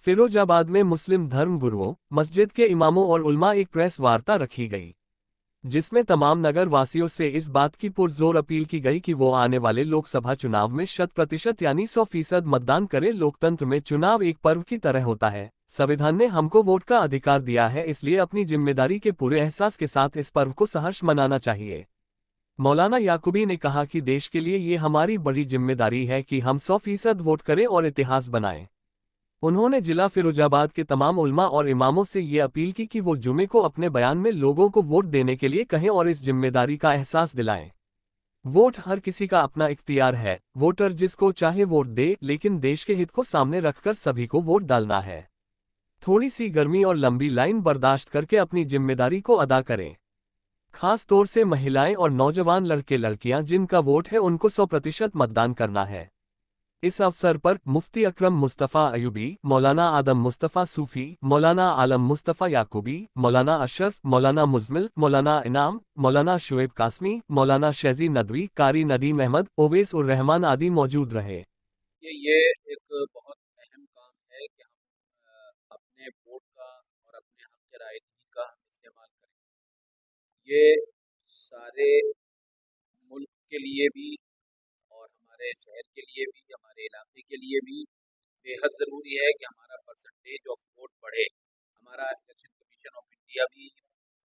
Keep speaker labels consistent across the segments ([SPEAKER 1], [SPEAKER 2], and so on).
[SPEAKER 1] फिरोजाबाद में मुस्लिम धर्म गुरुओं, मस्जिद के इमामों और उलमा एक प्रेस वार्ता रखी गई, जिसमें तमाम नगर वासियों से इस बात की पुरजोर अपील की गई कि वो आने वाले लोकसभा चुनाव में 100% यानी 100% मतदान करें। लोकतंत्र में चुनाव एक पर्व की तरह होता है। संविधान ने हमको वोट का अधिकार दिया है, इसलिए अपनी जिम्मेदारी के पूरे एहसास के साथ इस पर्व को सहर्ष मनाना चाहिए। मौलाना याकूबी ने कहा कि देश के लिए ये हमारी बड़ी जिम्मेदारी है कि हम 100% वोट करें और इतिहास बनाएं। उन्होंने जिला फिरोजाबाद के तमाम उलमा और इमामों से ये अपील की कि वो जुमे को अपने बयान में लोगों को वोट देने के लिए कहें और इस जिम्मेदारी का एहसास दिलाएं। वोट हर किसी का अपना इख्तियार है, वोटर जिसको चाहे वोट दे, लेकिन देश के हित को सामने रखकर सभी को वोट डालना है। थोड़ी सी गर्मी और लंबी लाइन बर्दाश्त करके अपनी जिम्मेदारी को अदा करें। खास तौर से महिलाएं और नौजवान लड़के लड़कियां जिनका वोट है उनको 100% मतदान करना है। इस अवसर पर मुफ्ती अकरम मुस्तफ़ा अयूबी, मौलाना आदम मुस्तफ़ा सूफी, मौलाना आलम मुस्तफ़ा याकूबी, मौलाना अशरफ, मौलाना मुजमिल, मौलाना इनाम, मौलाना शुएब कासमी, मौलाना शहजी नदवी, कारी नदीम अहमद, ओवैस उर रहमान आदि मौजूद रहे।
[SPEAKER 2] ये एक बहुत अहम काम है कि हम अपने वोट का और अपने हक के रायदही का हम इस्तेमाल करें। ये सारे मुल्क के लिए भी और हमारे शहर के लिए भी, हमारे इलाके के लिए भी बेहद ज़रूरी है कि हमारा परसेंटेज ऑफ वोट बढ़े। हमारा इलेक्शन कमीशन ऑफ इंडिया भी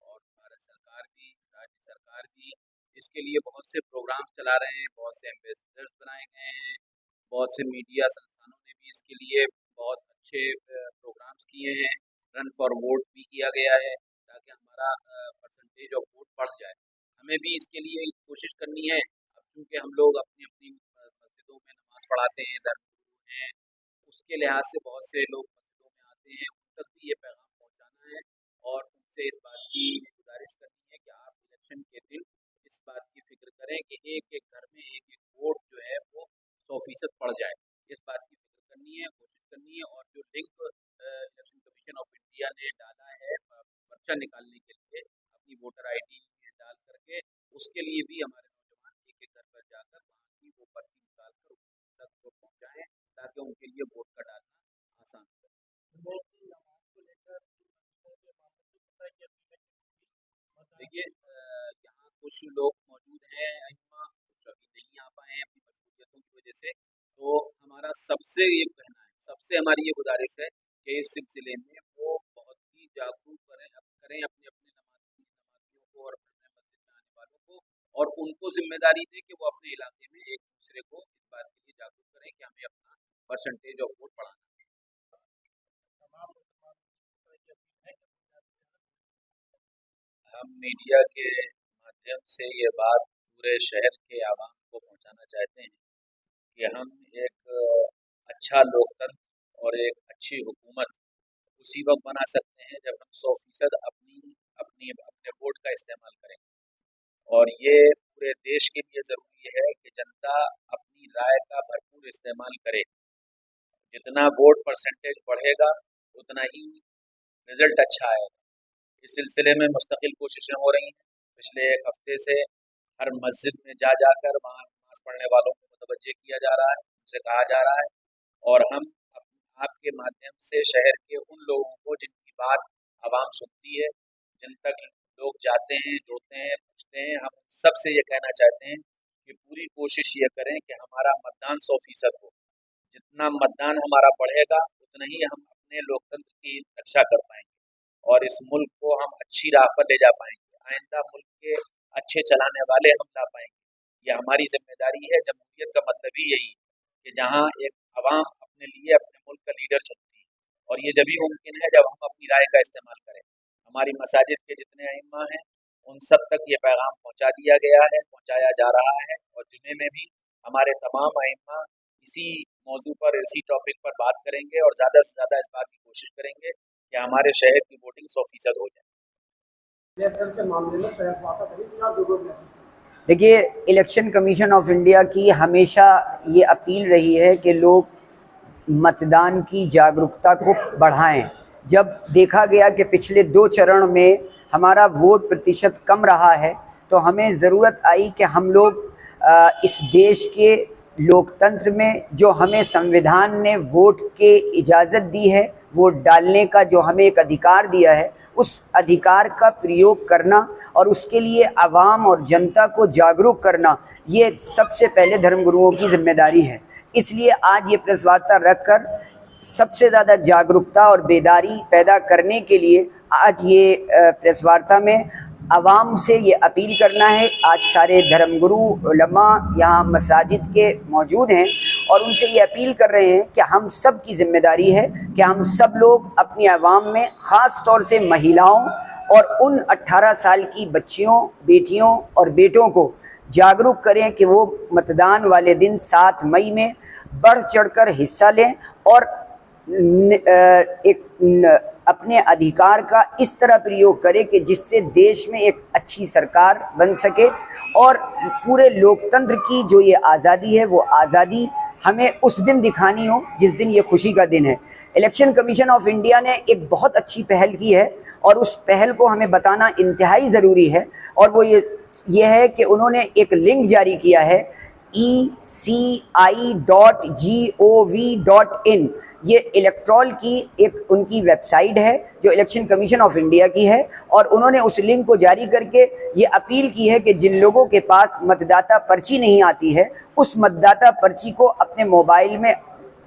[SPEAKER 2] और भारत सरकार भी, राज्य सरकार भी इसके लिए बहुत से प्रोग्राम्स चला रहे हैं, बहुत से एम्बेसडर्स बनाए गए हैं, बहुत से मीडिया संस्थानों ने भी इसके लिए बहुत अच्छे प्रोग्राम्स किए हैं। रन फॉर वोट भी किया गया है ताकि हमारा परसेंटेज ऑफ वोट बढ़ जाए। हमें भी इसके लिए कोशिश करनी है। अब चूँकि हम लोग अपनी अपनी मस्जिदों में नमाज़ पढ़ाते हैं, धर्मगुरु हैं, उसके लिहाज से बहुत से लोग मस्जिदों में आते हैं, उन तक भी ये पैगाम पहुँचाना है और उनसे इस बात की गुजारिश करनी है कि आप इलेक्शन के दिन इस बात की फ़िक्र करें कि एक-एक घर में एक-एक वोट जो है वो 100% पड़ जाए। इस बात की फ़िक्र करनी है, कोशिश करनी है और जो link election commission of India ने डाला है पर्चा निकालने के लिए अपनी वोटर आईडी डाल करके, उसके लिए भी हमारे नौजवान एक-एक घर पर जाकर वहाँ की वो पर्ची निकाल कर उन तक वो पहुँचाएँ ताकि उनके लिए वोट का डालना आसान हो। देखिए यहाँ कुछ लोग मौजूद हैं अइम्मा, कुछ अभी नहीं आ पाए हैं अपनी मशगूलियतों की वजह से। तो हमारा सबसे ये कहना है, सबसे हमारी ये गुजारिश है कि इस सिलसिले में वो बहुत ही जागरूक करें अपने-अपने नमाज़ियों को और अपने मस्जिद में आने वालों को, और उनको ज़िम्मेदारी दें कि वो अपने इलाके में एक-दूसरे को इस बात के लिए जागरूक करें कि हमें अपना परसेंटेज ऑफ वोट बढ़ाना है। हम मीडिया के माध्यम से ये बात पूरे शहर के आवाम को पहुंचाना चाहते हैं कि हम एक अच्छा लोकतंत्र और एक अच्छी हुकूमत उसी वक्त बना सकते हैं जब हम 100% अपनी अपनी अपने वोट का इस्तेमाल करें। और ये पूरे देश के लिए ज़रूरी है कि जनता अपनी राय का भरपूर इस्तेमाल करे। जितना वोट परसेंटेज बढ़ेगा उतना ही रिजल्ट अच्छा आएगा। इस सिलसिले में मुस्तकिल कोशिशें हो रही हैं। पिछले एक हफ्ते से हर मस्जिद में जा जाकर वहाँ नमाज़ पढ़ने वालों को मुतवज्जे किया जा रहा है, उनसे कहा जा रहा है, और हम आपके माध्यम से शहर के उन लोगों को जिनकी बात आवाम सुनती है, जिन तक लोग जाते हैं, जुड़ते हैं, पूछते हैं, हम सबसे ये कहना चाहते हैं कि पूरी कोशिश ये करें कि हमारा मतदान 100% हो। जितना मतदान हमारा बढ़ेगा उतना ही हम अपने लोकतंत्र की रक्षा कर पाएंगे और इस मुल्क को हम अच्छी राह पर ले जा पाएंगे। आइंदा मुल्क के अच्छे चलाने वाले हम ला पाएंगे। ये हमारी जिम्मेदारी है। जमहूरियत का मतलब ही यही है कि जहाँ एक अवाम अपने लिए अपने मुल्क का लीडर चुनती है, और ये जब ही मुमकिन है जब हम अपनी राय का इस्तेमाल करें। हमारी मसाजिद के जितने अइम्मा हैं उन सब तक ये पैगाम पहुँचा दिया गया है, पहुँचाया जा रहा है, और जुमे में भी हमारे तमाम अइम्मा इसी मौजू पर, इसी टॉपिक पर बात करेंगे और ज़्यादा से ज़्यादा इस बात की कोशिश करेंगे कि हमारे शहर की वोटिंग 100% हो जाए।
[SPEAKER 3] देखिए, इलेक्शन कमीशन ऑफ इंडिया की हमेशा ये अपील रही है कि लोग मतदान की जागरूकता को बढ़ाएं। जब देखा गया कि पिछले 2 चरण में हमारा वोट प्रतिशत कम रहा है, तो हमें ज़रूरत आई कि हम लोग इस देश के लोकतंत्र में जो हमें संविधान ने वोट के इजाज़त दी है वोट डालने का जो हमें एक अधिकार दिया है, उस अधिकार का प्रयोग करना और उसके लिए आवाम और जनता को जागरूक करना, ये सबसे पहले धर्मगुरुओं की जिम्मेदारी है। इसलिए आज ये प्रेस वार्ता रखकर सबसे ज़्यादा जागरूकता और बेदारी पैदा करने के लिए आज ये प्रेस वार्ता में आवाम से ये अपील करना है। आज सारे धर्मगुरु उलमा यहाँ मसाजिद के मौजूद हैं और उनसे ये अपील कर रहे हैं कि हम सब की जिम्मेदारी है कि हम सब लोग अपनी आवाम में, ख़ास तौर से महिलाओं और उन 18 साल की बच्चियों, बेटियों और बेटों को जागरूक करें कि वो मतदान वाले दिन 7 मई में बढ़ चढ़कर हिस्सा लें और अपने अधिकार का इस तरह प्रयोग करें कि जिससे देश में एक अच्छी सरकार बन सके और पूरे लोकतंत्र की जो ये आज़ादी है, वो आज़ादी हमें उस दिन दिखानी हो जिस दिन ये खुशी का दिन है। इलेक्शन कमीशन ऑफ इंडिया ने एक बहुत अच्छी पहल की है और उस पहल को हमें बताना इंतहाई ज़रूरी है और वो ये है कि उन्होंने एक लिंक जारी किया है eci.gov.in। ये इलेक्ट्रॉल की एक उनकी वेबसाइट है जो इलेक्शन कमीशन ऑफ इंडिया की है और उन्होंने उस लिंक को जारी करके ये अपील की है कि जिन लोगों के पास मतदाता पर्ची नहीं आती है, उस मतदाता पर्ची को अपने मोबाइल में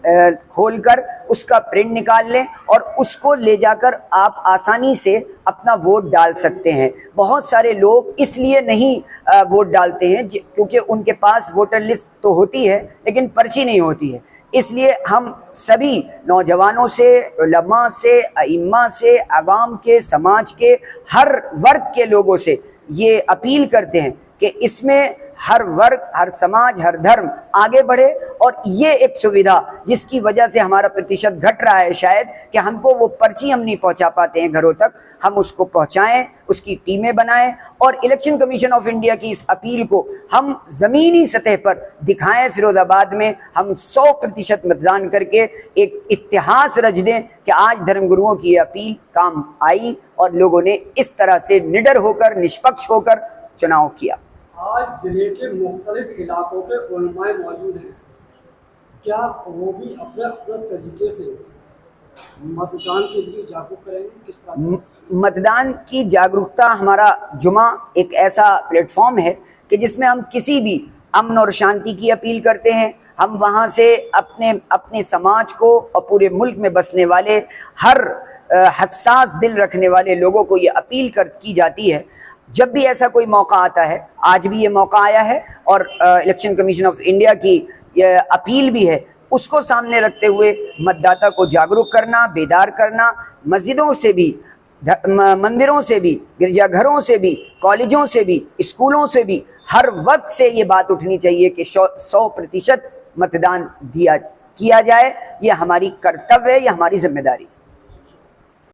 [SPEAKER 3] खोलकर उसका प्रिंट निकाल लें और उसको ले जाकर आप आसानी से अपना वोट डाल सकते हैं। बहुत सारे लोग इसलिए नहीं वोट डालते हैं क्योंकि उनके पास वोटर लिस्ट तो होती है लेकिन पर्ची नहीं होती है। इसलिए हम सभी नौजवानों से, उलमा से, अइम्मा से, आवाम के, समाज के हर वर्ग के लोगों से ये अपील करते हैं कि इसमें हर वर्ग, हर समाज, हर धर्म आगे बढ़े और ये एक सुविधा जिसकी वजह से हमारा प्रतिशत घट रहा है शायद कि हमको वो पर्ची हम नहीं पहुंचा पाते हैं घरों तक, हम उसको पहुंचाएं, उसकी टीमें बनाएं और इलेक्शन कमीशन ऑफ इंडिया की इस अपील को हम ज़मीनी सतह पर दिखाएं। फिरोज़ाबाद में हम 100% मतदान करके एक इतिहास रच दें कि आज धर्मगुरुओं की अपील काम आई और लोगों ने इस तरह से निडर होकर, निष्पक्ष होकर चुनाव किया।
[SPEAKER 4] आज जिले के मुख्तलिफ इलाकों के उलमाए मौजूद हैं, क्या वो भी अपने अपने तरीके से मतदान के लिए जागरूक करेंगे? किस तरह
[SPEAKER 3] मतदान की जागरूकता, हमारा जुमा एक ऐसा प्लेटफॉर्म है कि जिसमें हम किसी भी अमन और शांति की अपील करते हैं। हम वहाँ से अपने समाज को और पूरे मुल्क में बसने वाले हर हसास दिल रखने वाले लोगों को ये अपील की जाती है। जब भी ऐसा कोई मौका आता है, आज भी ये मौका आया है और इलेक्शन कमीशन ऑफ इंडिया की ये अपील भी है, उसको सामने रखते हुए मतदाता को जागरूक करना, बेदार करना, मस्जिदों से भी, मंदिरों से भी, गिरजाघरों से भी, कॉलेजों से भी, स्कूलों से भी हर वक्त से ये बात उठनी चाहिए कि 100% मतदान किया जाए। ये हमारी कर्तव्य है, ये हमारी जिम्मेदारी है।